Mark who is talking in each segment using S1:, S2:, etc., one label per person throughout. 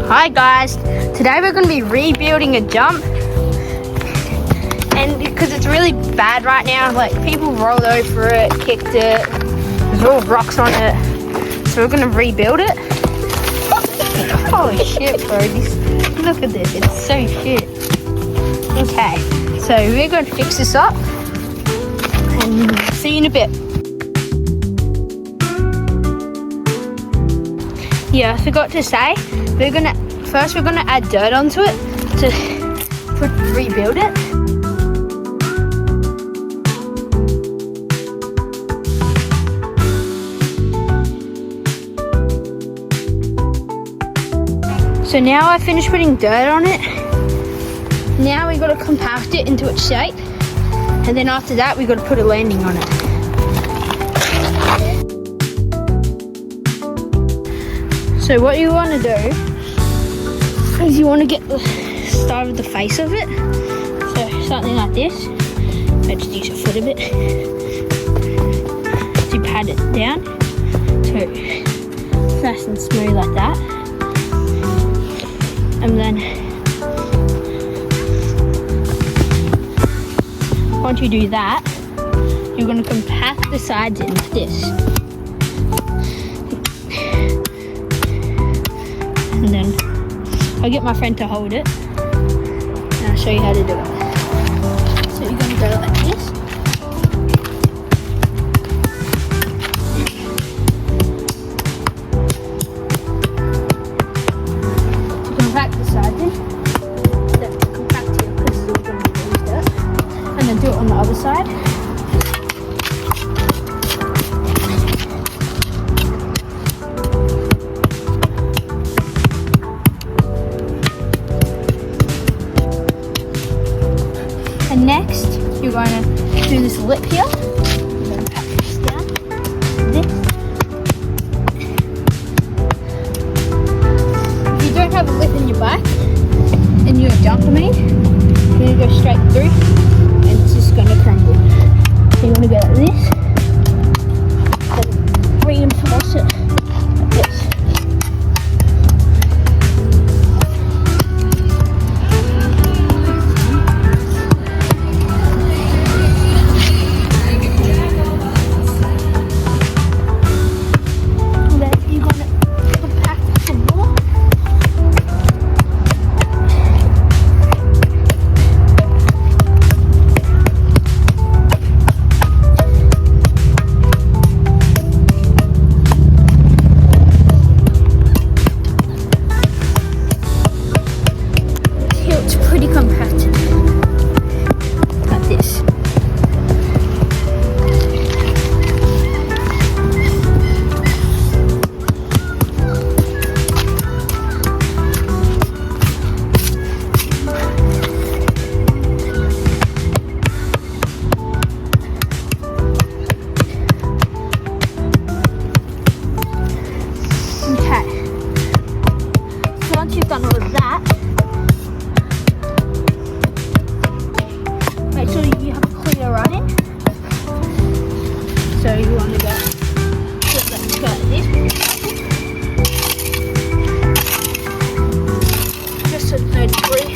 S1: Hi guys, today we're going to be rebuilding a jump, and because it's really bad right now, like people rolled over it, kicked it, there's all rocks on it, so we're going to rebuild it. Holy shit bro, look at this, it's so shit. Okay, so we're going to fix this up and see you in a bit. Yeah, I forgot to say, we're gonna add dirt onto it to rebuild it. So now I finished putting dirt on it. Now we got to compact it into its shape, and then after that we got to put a landing on it. So what you want to do is you want to get the start of the face of it. So something like this. Let's use your foot a bit. So you pat it down so it's nice and smooth like that. And then once you do that, you're going to compact the sides in like this. And then I'll get my friend to hold it and I'll show you how to do it. So you're going to go like this. To compact the sides in. Then compact here because we're going to use that. And then do it on the other side. And next, you're going to do this lip here. You're going to pat this down. This. If you don't have a lip in your back and you're a jumper man, you're going to go straight through and it's just going to crumble. So you want to go like this. And reinforce it like this. Pretty compacted like this. Okay, so once you've done all of that, make sure you have a clear running. So you want to go like this. Just so there's no debris.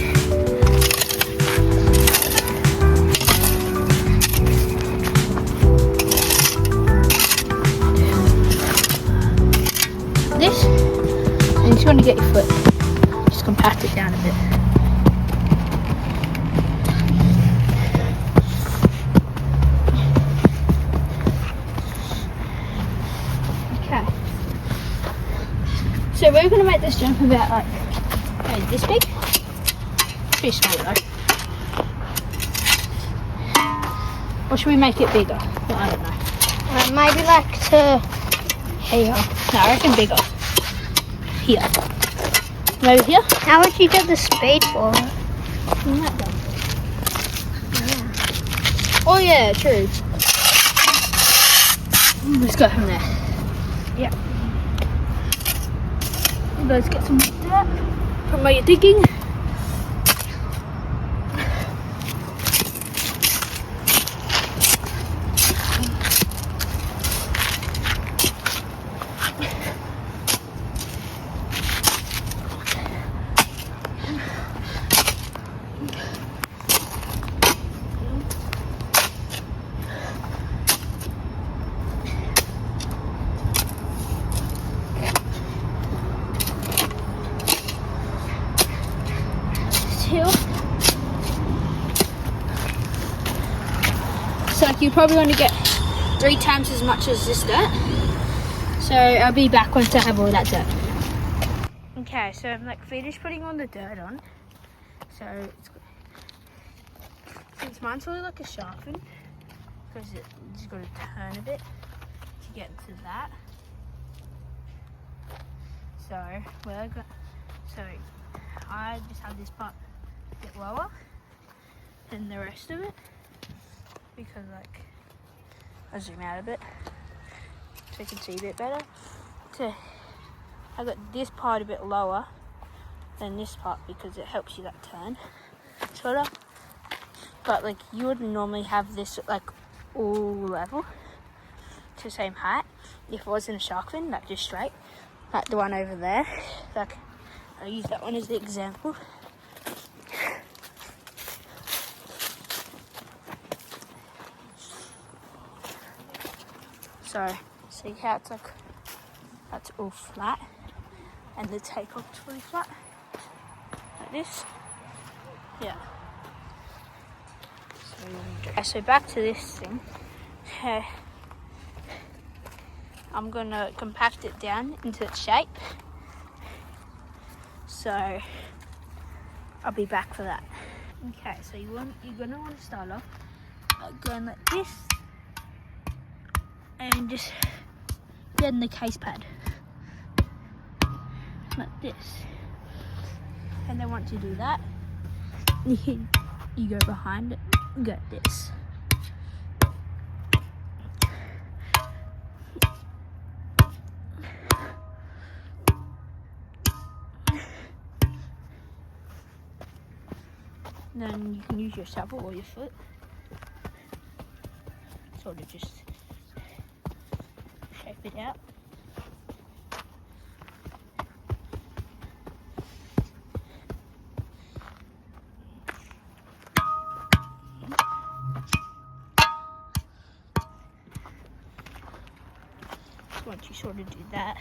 S1: This, and you just want to get your foot. Just compact it down a bit. So we're going to make this jump about like this big. Pretty small though. Or should we make it bigger? Well, I don't know.
S2: Maybe like to here.
S1: No, I reckon bigger. Here. Maybe here?
S2: How would you get the speed for it?
S1: Like that. Yeah. Oh yeah, true. Let's go from there. Yeah. Let's get some dirt from where you're digging. hill. So like you probably want to get 3 times as much as this dirt. So I'll be back once I have all that dirt. Okay, so I'm like finished putting all the dirt on. So since mine's really like a shark fin, because it's just got to turn a bit to get to that. So I just have this part a bit lower than the rest of it, because like I'll zoom out a bit so you can see a bit better. So I got this part a bit lower than this part because it helps you that turn, sort of. But like you would normally have this like all level to the same height if it wasn't a shark fin, like just straight, like the one over there. Like I'll use that one as the example. So see how it's like that's all flat and the takeoff's really flat like this. Yeah. So back to this thing. Okay. I'm gonna compact it down into its shape. So I'll be back for that. Okay, so you're gonna want to start off going like this and just getting the case pad like this. And then once you do that, you go behind it and go like this. Then you can use your shovel or your foot, sort of just shape it out. Once you sort of do that,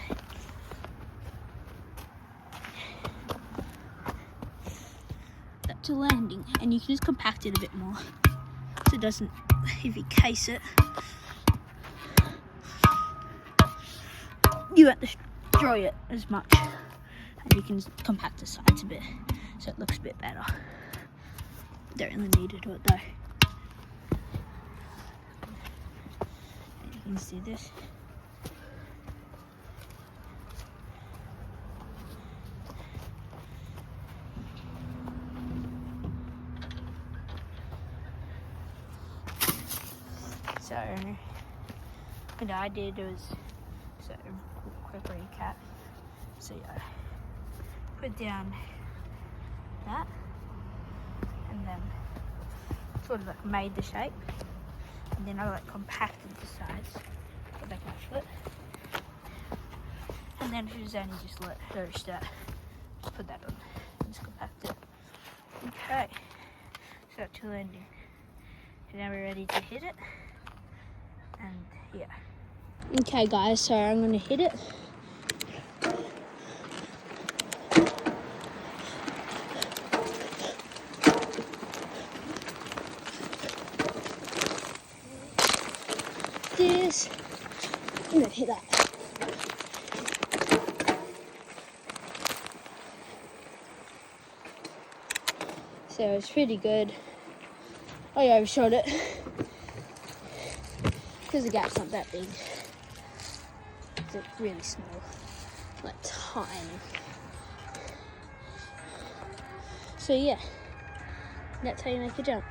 S1: that's a landing, and you can just compact it a bit more so it doesn't heavy case it. You won't destroy it as much, and you can just compact the sides a bit so it looks a bit better. Don't really need to do it though. And you can see this. So what I did was, so quick recap. So yeah, put down that, and then sort of like made the shape, and then I like compacted the sides, put back my foot, and then it was only just let her start. Just put that on, and just compact it. Okay, so that's your landing. So now we're ready to hit it. And yeah. Okay guys, so I'm gonna hit it. This, and then hit that. So it's pretty good. I overshot it. Because the gap's not that big. It's like really small, like tiny. So yeah, that's how you make a jump.